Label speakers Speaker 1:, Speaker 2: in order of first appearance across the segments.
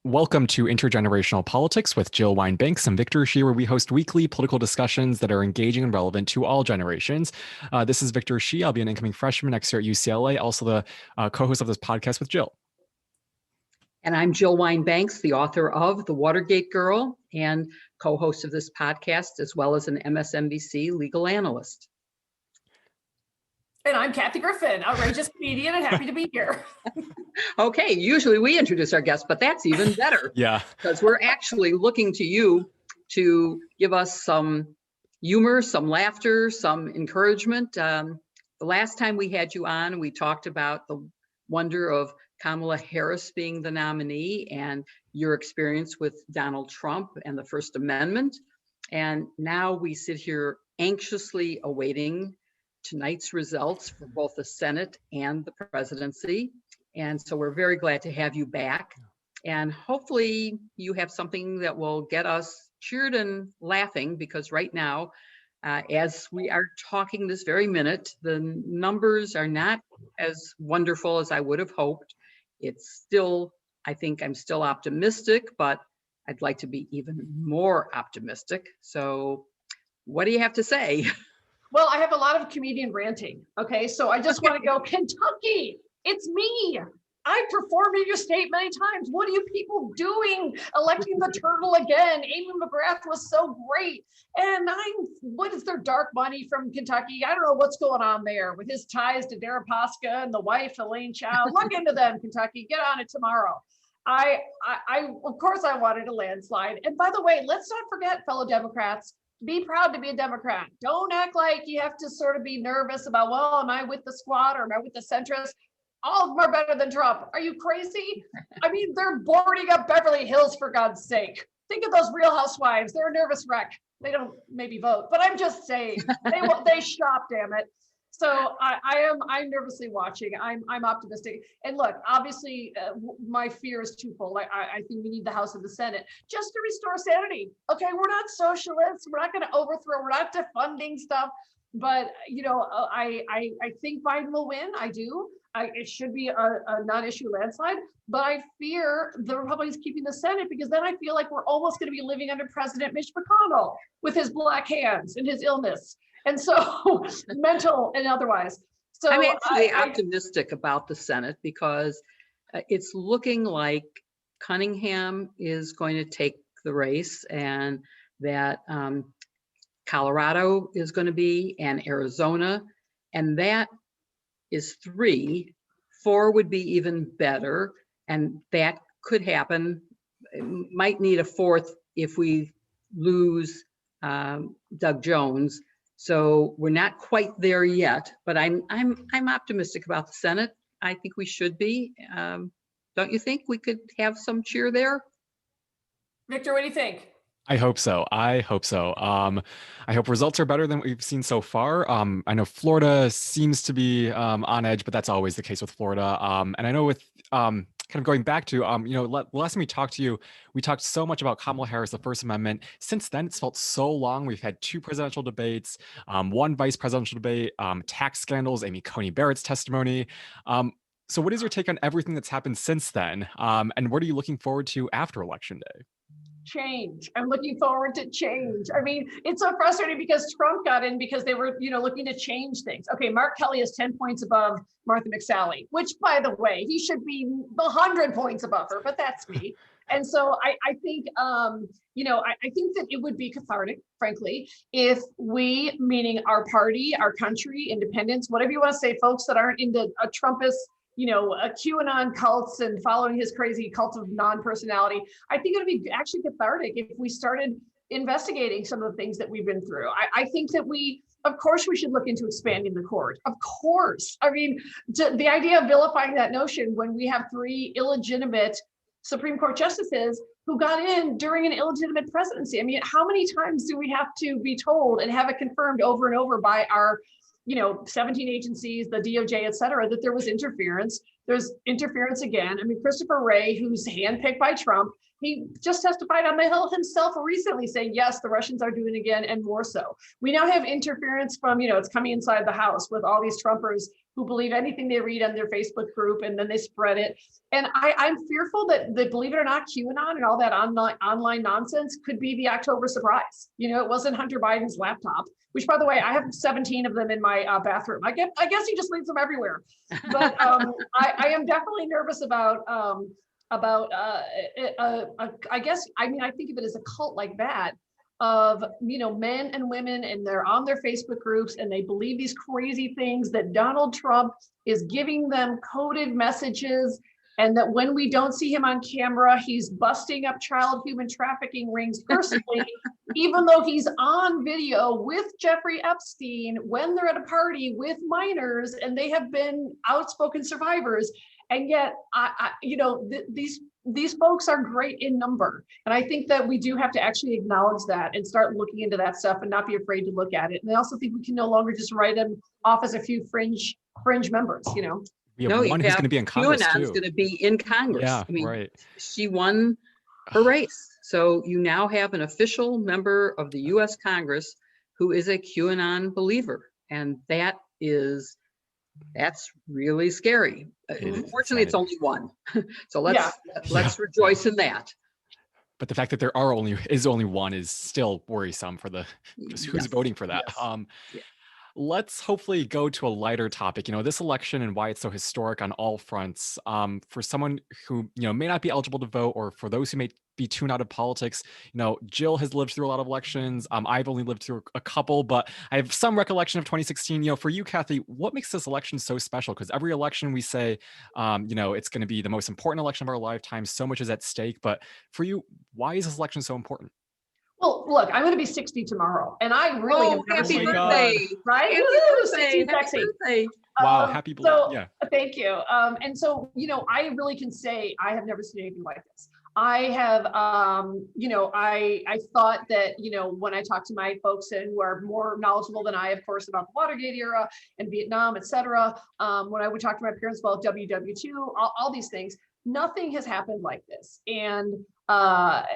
Speaker 1: Welcome to Intergenerational Politics with Jill Wine-Banks and Victor Shi, where we host weekly political discussions that are engaging and relevant to all generations. This is Victor Shi. I'll be an incoming freshman next year at UCLA, also the co-host of this podcast with Jill.
Speaker 2: And I'm Jill Wine-Banks, the author of The Watergate Girl and co-host of this podcast, as well as an MSNBC legal analyst.
Speaker 3: And I'm Kathy Griffin, outrageous comedian and happy to be here.
Speaker 2: Okay, usually we introduce our guests, but that's even better.
Speaker 1: Yeah.
Speaker 2: Because we're actually looking to you to give us some humor, some laughter, some encouragement. The last time we had you on, we talked about the wonder of Kamala Harris being the nominee and your experience with Donald Trump and the First Amendment. And now we sit here anxiously awaiting tonight's results for both the Senate and the presidency. And so we're very glad to have you back. And hopefully you have something that will get us cheered and laughing, because right now, as we are talking this very minute, the numbers are not as wonderful as I would have hoped. It's still, I think I'm still optimistic, but I'd like to be even more optimistic. So what do you have to say?
Speaker 3: Well, I have a lot of comedian ranting. Okay, so I just want to go, Kentucky, it's me. I performed in your state many times. What are you people doing? Electing the turtle again. Amy McGrath was so great. And what is their dark money from Kentucky? I don't know what's going on there with his ties to Deripaska and the wife, Elaine Chao. Look into them, Kentucky. Get on it tomorrow. I of course, I wanted a landslide. And by the way, let's not forget, fellow Democrats, be proud to be a Democrat. Don't act like you have to sort of be nervous about, well, am I with the squad or am I with the centrists? All of them are better than Trump. Are you crazy? I mean, they're boarding up Beverly Hills, for God's sake. Think of those Real Housewives. They're a nervous wreck. They don't maybe vote, but I'm just saying they shop, damn it. So I'm nervously watching. I'm optimistic. And look, obviously, my fear is twofold. I think we need the House and the Senate just to restore sanity. Okay, we're not socialists. We're not going to overthrow. We're not defunding stuff. But I think Biden will win. I do. It should be a non-issue landslide. But I fear the Republicans keeping the Senate, because then I feel like we're almost going to be living under President Mitch McConnell with his black hands and his illness. And so mental and otherwise. So
Speaker 2: I'm actually optimistic about the Senate, because it's looking like Cunningham is going to take the race, and that Colorado is going to be, and Arizona, and that is 3. 4 would be even better, and that could happen. It might need a 4th if we lose Doug Jones. So we're not quite there yet, but I'm optimistic about the Senate. I think we should be. Don't you think we could have some cheer there?
Speaker 3: Victor, what do you think?
Speaker 1: I hope so. I hope results are better than what we've seen so far. I know Florida seems to be on edge, but that's always the case with Florida. And I know with kind of going back to, last time we talked to you, we talked so much about Kamala Harris, the First Amendment. Since then, it's felt so long. We've had 2 presidential debates, 1 vice presidential debate, tax scandals, Amy Coney Barrett's testimony. So what is your take on everything that's happened since then? And what are you looking forward to after Election Day?
Speaker 3: Change. I'm looking forward to change. I mean, it's so frustrating because Trump got in because they were, looking to change things. Okay, Mark Kelly is 10 points above Martha McSally, which, by the way, he should be 100 points above her, but that's me. And so I think, I think that it would be cathartic, frankly, if we, meaning our party, our country, independents, whatever you want to say, folks that aren't into a Trumpist, a QAnon cults and following his crazy cult of non-personality. I think it would be actually cathartic if we started investigating some of the things that we've been through. I think that of course, we should look into expanding the court. Of course. I mean, the idea of vilifying that notion when we have 3 illegitimate Supreme Court justices who got in during an illegitimate presidency. I mean, how many times do we have to be told and have it confirmed over and over by our 17 agencies, the DOJ, et cetera, that there was interference. There's interference again. I mean, Christopher Wray, who's handpicked by Trump, he just testified on the Hill himself recently saying, yes, the Russians are doing it again and more so. We now have interference from, it's coming inside the House with all these Trumpers who believe anything they read on their Facebook group and then they spread it. And I'm fearful that, believe it or not, QAnon and all that online nonsense could be the October surprise. You know, it wasn't Hunter Biden's laptop, which, by the way, I have 17 of them in my bathroom. I guess he just leaves them everywhere. But I am definitely nervous about I guess, I mean, I think of it as a cult like that of, you know, men and women, and they're on their Facebook groups and they believe these crazy things that Donald Trump is giving them coded messages, and that when we don't see him on camera, he's busting up child human trafficking rings personally, even though he's on video with Jeffrey Epstein when they're at a party with minors and they have been outspoken survivors. And yet, you know, these folks are great in number. And I think that we do have to actually acknowledge that and start looking into that stuff and not be afraid to look at it. And I also think we can no longer just write them off as a few fringe members, you know.
Speaker 1: We have one who's going to be in Congress
Speaker 2: QAnon's
Speaker 1: too.
Speaker 2: going to be in Congress.
Speaker 1: Yeah,
Speaker 2: I mean,
Speaker 1: right.
Speaker 2: she won her race. So you now have an official member of the US Congress who is a QAnon believer. And that's really scary. Unfortunately, it's only one. So let's rejoice in that.
Speaker 1: But the fact that there are only one is still worrisome for who's voting for that.
Speaker 2: Yes.
Speaker 1: Let's hopefully go to a lighter topic. You know, this election and why it's so historic on all fronts. For someone who, you know, may not be eligible to vote, or for those who may be tuned out of politics, you know, Jill has lived through a lot of elections. I've only lived through a couple, but I have some recollection of 2016. You know, for you, Kathy, what makes this election so special? Because every election we say, you know, it's going to be the most important election of our lifetime. So much is at stake. But for you, why is this election so important?
Speaker 3: Well, look, I'm going to be 60 tomorrow, and I really have never
Speaker 2: happy
Speaker 3: seen
Speaker 2: birthday,
Speaker 3: right?
Speaker 2: Happy
Speaker 3: Woo,
Speaker 2: birthday,
Speaker 3: 60 sexy.
Speaker 2: birthday.
Speaker 1: Wow, happy birthday.
Speaker 3: So,
Speaker 1: yeah.
Speaker 3: Thank you. And so, you know, I really can say I have never seen anything like this. I have, you know, I thought that, you know, when I talk to my folks who are more knowledgeable than I, of course, about the Watergate era and Vietnam, et cetera, when I would talk to my parents about WW2, all these things, nothing has happened like this. And,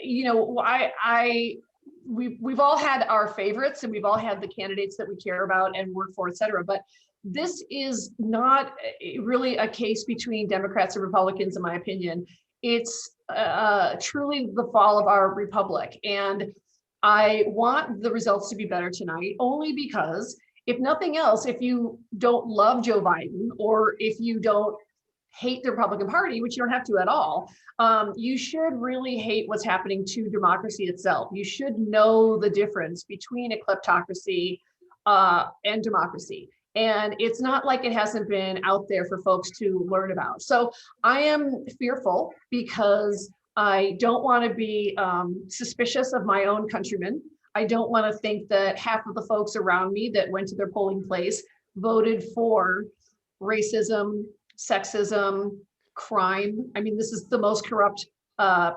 Speaker 3: you know, we've all had our favorites, and we've all had the candidates that we care about and work for, et cetera. But this is not really a case between Democrats and Republicans, in my opinion. It's truly the fall of our republic. And I want the results to be better tonight, only because, if nothing else, if you don't love Joe Biden, or if you don't hate the Republican Party, which you don't have to at all, you should really hate what's happening to democracy itself. You should know the difference between a kleptocracy and democracy. And it's not like it hasn't been out there for folks to learn about. So I am fearful because I don't want to be suspicious of my own countrymen. I don't want to think that half of the folks around me that went to their polling place voted for racism, sexism, crime. I mean, this is the most corrupt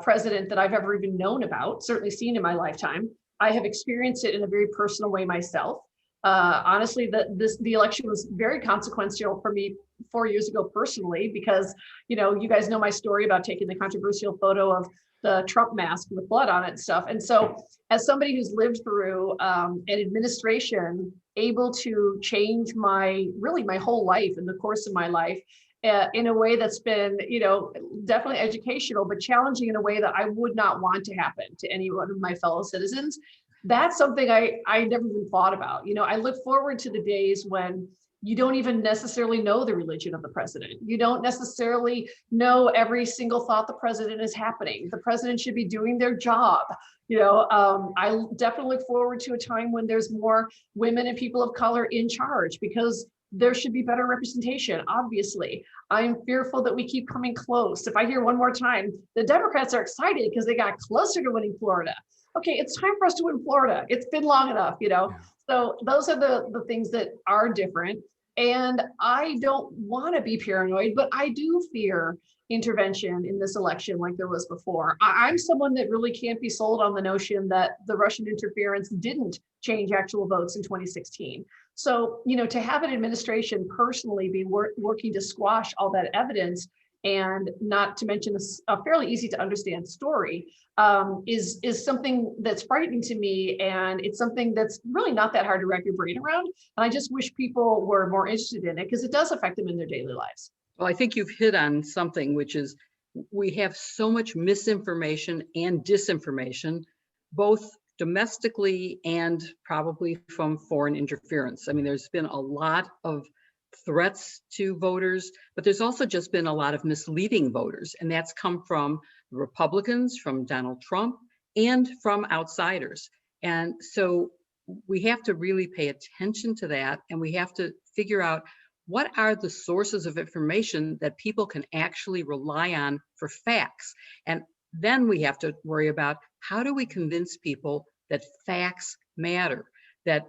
Speaker 3: president that I've ever even known about, certainly seen in my lifetime. I have experienced it in a very personal way myself. Honestly, the election was very consequential for me 4 years ago personally, because, you know, you guys know my story about taking the controversial photo of the Trump mask with blood on it and stuff. And so, as somebody who's lived through an administration able to change my whole life in the course of my life, in a way that's been, you know, definitely educational, but challenging in a way that I would not want to happen to any one of my fellow citizens. That's something I never even thought about. You know, I look forward to the days when you don't even necessarily know the religion of the president. You don't necessarily know every single thought the president is happening. The president should be doing their job. You know, I definitely look forward to a time when there's more women and people of color in charge, because there should be better representation, obviously. I'm fearful that we keep coming close. If I hear one more time, the Democrats are excited because they got closer to winning Florida. Okay, it's time for us to win Florida. It's been long enough, you know? So those are the things that are different. And I don't want to be paranoid, but I do fear intervention in this election like there was before. I'm someone that really can't be sold on the notion that the Russian interference didn't change actual votes in 2016. So, you know, to have an administration personally be working to squash all that evidence and not to mention a fairly easy to understand story, is something that's frightening to me. And it's something that's really not that hard to wrap your brain around. And I just wish people were more interested in it, because it does affect them in their daily lives.
Speaker 2: Well, I think you've hit on something, which is we have so much misinformation and disinformation, both domestically and probably from foreign interference. I mean, there's been a lot of threats to voters, but there's also just been a lot of misleading voters, and that's come from Republicans, from Donald Trump, and from outsiders. And so we have to really pay attention to that, and we have to figure out what are the sources of information that people can actually rely on for facts. And then we have to worry about, how do we convince people that facts matter? That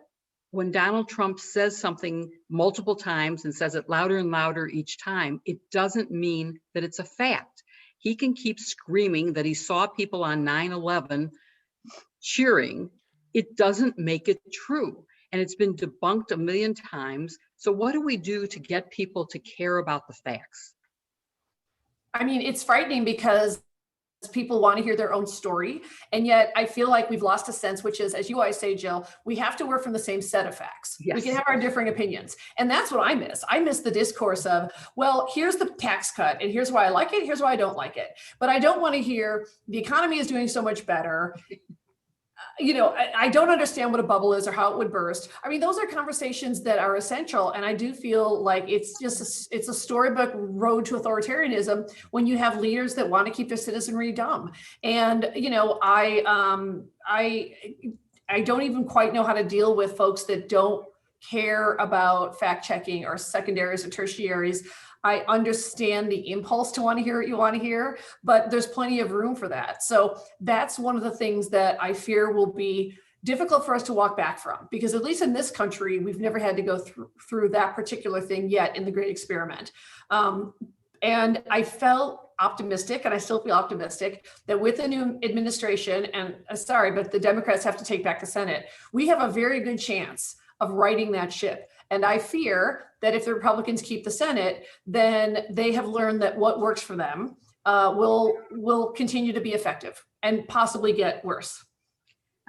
Speaker 2: when Donald Trump says something multiple times and says it louder and louder each time, it doesn't mean that it's a fact. He can keep screaming that he saw people on 9/11 cheering. It doesn't make it true. And it's been debunked a million times. So what do we do to get people to care about the facts?
Speaker 3: I mean, it's frightening because people want to hear their own story. And yet I feel like we've lost a sense, which is, as you always say, Jill, we have to work from the same set of facts.
Speaker 2: Yes.
Speaker 3: We can have our differing opinions. And that's what I miss. I miss the discourse of, well, here's the tax cut and here's why I like it. Here's why I don't like it. But I don't want to hear the economy is doing so much better. I don't understand what a bubble is or how it would burst. I mean, those are conversations that are essential. And I do feel like it's a storybook road to authoritarianism when you have leaders that want to keep their citizenry dumb. And, I don't even quite know how to deal with folks that don't care about fact checking or secondaries or tertiaries. I understand the impulse to want to hear what you want to hear, but there's plenty of room for that. So that's one of the things that I fear will be difficult for us to walk back from, because at least in this country, we've never had to go through that particular thing yet in the Great Experiment. And I felt optimistic, and I still feel optimistic, that with the new administration, and sorry, but the Democrats have to take back the Senate, we have a very good chance of righting that ship. And I fear that if the Republicans keep the Senate, then they have learned that what works for them will continue to be effective and possibly get worse.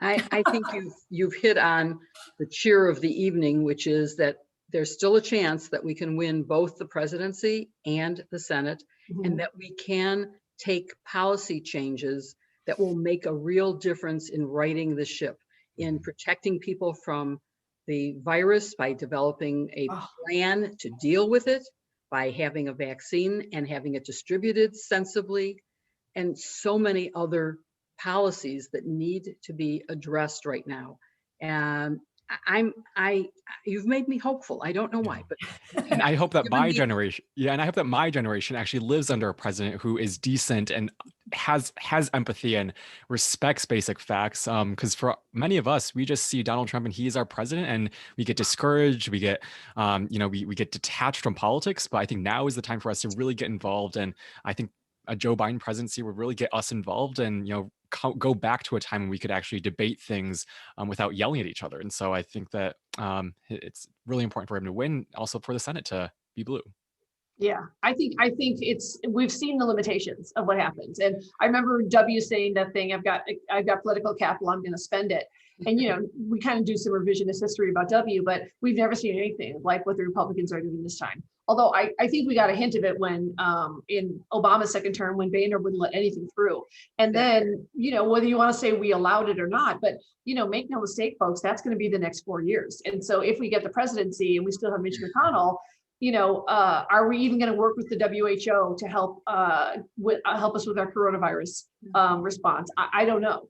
Speaker 2: I think you've hit on the cheer of the evening, which is that there's still a chance that we can win both the presidency and the Senate, and that we can take policy changes that will make a real difference in righting the ship, in protecting people from the virus by developing a plan to deal with it, by having a vaccine and having it distributed sensibly, and so many other policies that need to be addressed right now. And you've made me hopeful. I don't know why, but
Speaker 1: and I hope that my generation actually lives under a president who is decent and has empathy and respects basic facts. Because for many of us, we just see Donald Trump and he is our president, and we get discouraged. We get, we get detached from politics. But I think now is the time for us to really get involved. And I think a Joe Biden presidency would really get us involved, and go back to a time when we could actually debate things without yelling at each other. And so I think that it's really important for him to win, also for the Senate to be blue.
Speaker 3: Yeah, I think we've seen the limitations of what happens. And I remember W saying that thing, I've got political capital, I'm going to spend it. And, we kind of do some revisionist history about W, but we've never seen anything like what the Republicans are doing this time. Although I think we got a hint of it when in Obama's second term, when Boehner wouldn't let anything through. And then, whether you want to say we allowed it or not, but, make no mistake, folks, that's going to be the next 4 years. And so if we get the presidency and we still have Mitch McConnell, are we even going to work with the WHO to help us with our coronavirus response? I don't know.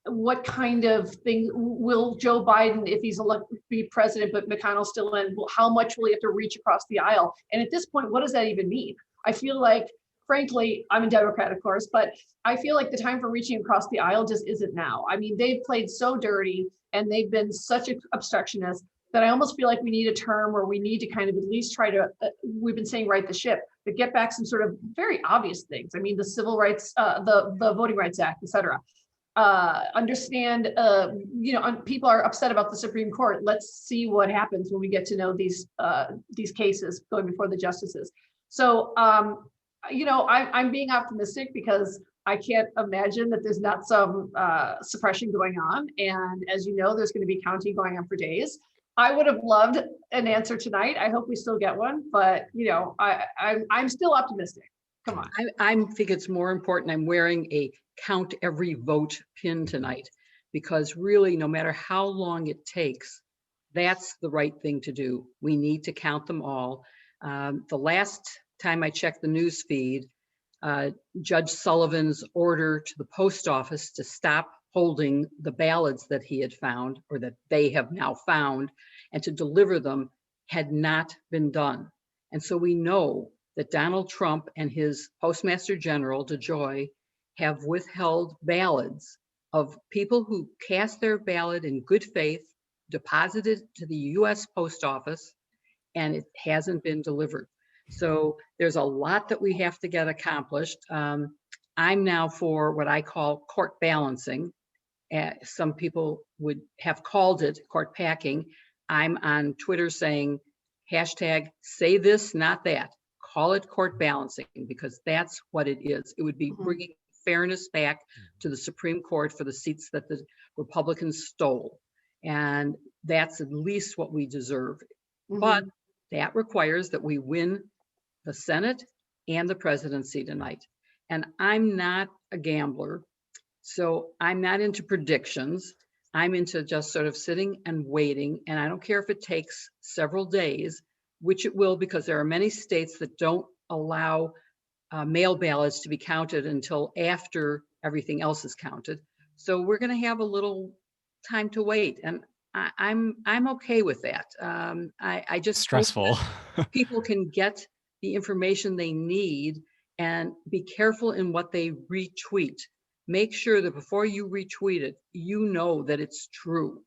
Speaker 3: What kind of thing will Joe Biden, if he's elected, be president, but McConnell's still in, how much will he have to reach across the aisle? And at this point, what does that even mean? I feel like, frankly, I'm a Democrat, of course, but I feel like the time for reaching across the aisle just isn't now. I mean, they've played so dirty and they've been such an obstructionist that I almost feel like we need a term where we need to kind of at least try to, we've been saying right the ship, but get back some sort of very obvious things. I mean, the civil rights, the Voting Rights Act, et cetera. Understand, people are upset about the Supreme Court. Let's see what happens when we get to know these cases going before the justices. So, I'm being optimistic because I can't imagine that there's not some suppression going on. And as you know, there's going to be counting going on for days. I would have loved an answer tonight. I hope we still get one, but I'm still optimistic. Come on.
Speaker 2: I think it's more important. I'm wearing a count every vote pin tonight because really, no matter how long it takes, that's the right thing to do. We need to count them all. The last time I checked the news feed, Judge Sullivan's order to the post office to stop holding the ballots that he had found, or that they have now found, and to deliver them had not been done. And so we know that Donald Trump and his Postmaster General, DeJoy, have withheld ballots of people who cast their ballot in good faith, deposited to the US Post Office, and it hasn't been delivered. So there's a lot that we have to get accomplished. I'm now for what I call court balancing. Some people would have called it court packing. I'm on Twitter saying, hashtag say this, not that. Call it court balancing, because that's what it is. It would be bringing fairness back to the Supreme Court for the seats that the Republicans stole. And that's at least what we deserve. But that requires that we win the Senate and the presidency tonight. And I'm not a gambler, so I'm not into predictions. I'm into just sort of sitting and waiting. And I don't care if it takes several days, which it will, because there are many states that don't allow mail ballots to be counted until after everything else is counted. So we're going to have a little time to wait, and I'm okay with that. I just
Speaker 1: Stressful.
Speaker 2: people can get the information they need, and be careful in what they retweet. Make sure that before you retweet it, you know that it's true.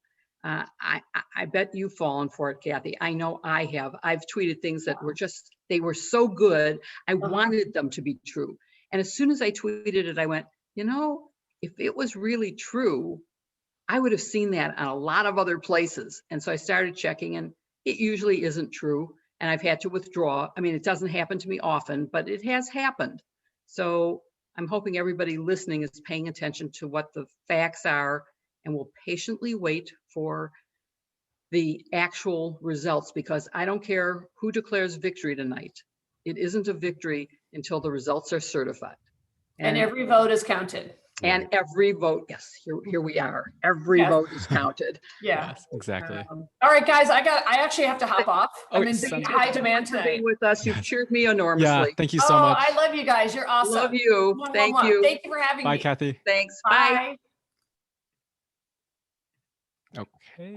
Speaker 2: I bet you've fallen for it, Kathy. I know I have. I've tweeted things that were just, they were so good, I wanted them to be true. And as soon as I tweeted it, I went, if it was really true, I would have seen that on a lot of other places. And so I started checking, and it usually isn't true. And I've had to withdraw. I mean, it doesn't happen to me often, but it has happened. So I'm hoping everybody listening is paying attention to what the facts are, and will patiently wait for the actual results, because I don't care who declares victory tonight. It isn't a victory until the results are certified.
Speaker 3: And every vote is counted.
Speaker 2: And every vote, yes, here we are. Every vote is counted.
Speaker 3: Yeah.
Speaker 1: Yes, exactly.
Speaker 3: All right, guys, I actually have to hop off. I'm in
Speaker 1: sounds
Speaker 3: high demand
Speaker 2: For
Speaker 3: tonight.
Speaker 2: being with us, you've cheered me enormously.
Speaker 1: Yeah, thank you so much.
Speaker 3: I love you guys. You're awesome.
Speaker 2: Love you.
Speaker 3: Mwah, mwah,
Speaker 2: Thank
Speaker 3: mwah.
Speaker 2: you.
Speaker 3: Thank you for having
Speaker 1: Bye,
Speaker 3: me.
Speaker 1: Kathy.
Speaker 2: Thanks. Bye.
Speaker 3: Bye.
Speaker 1: Okay.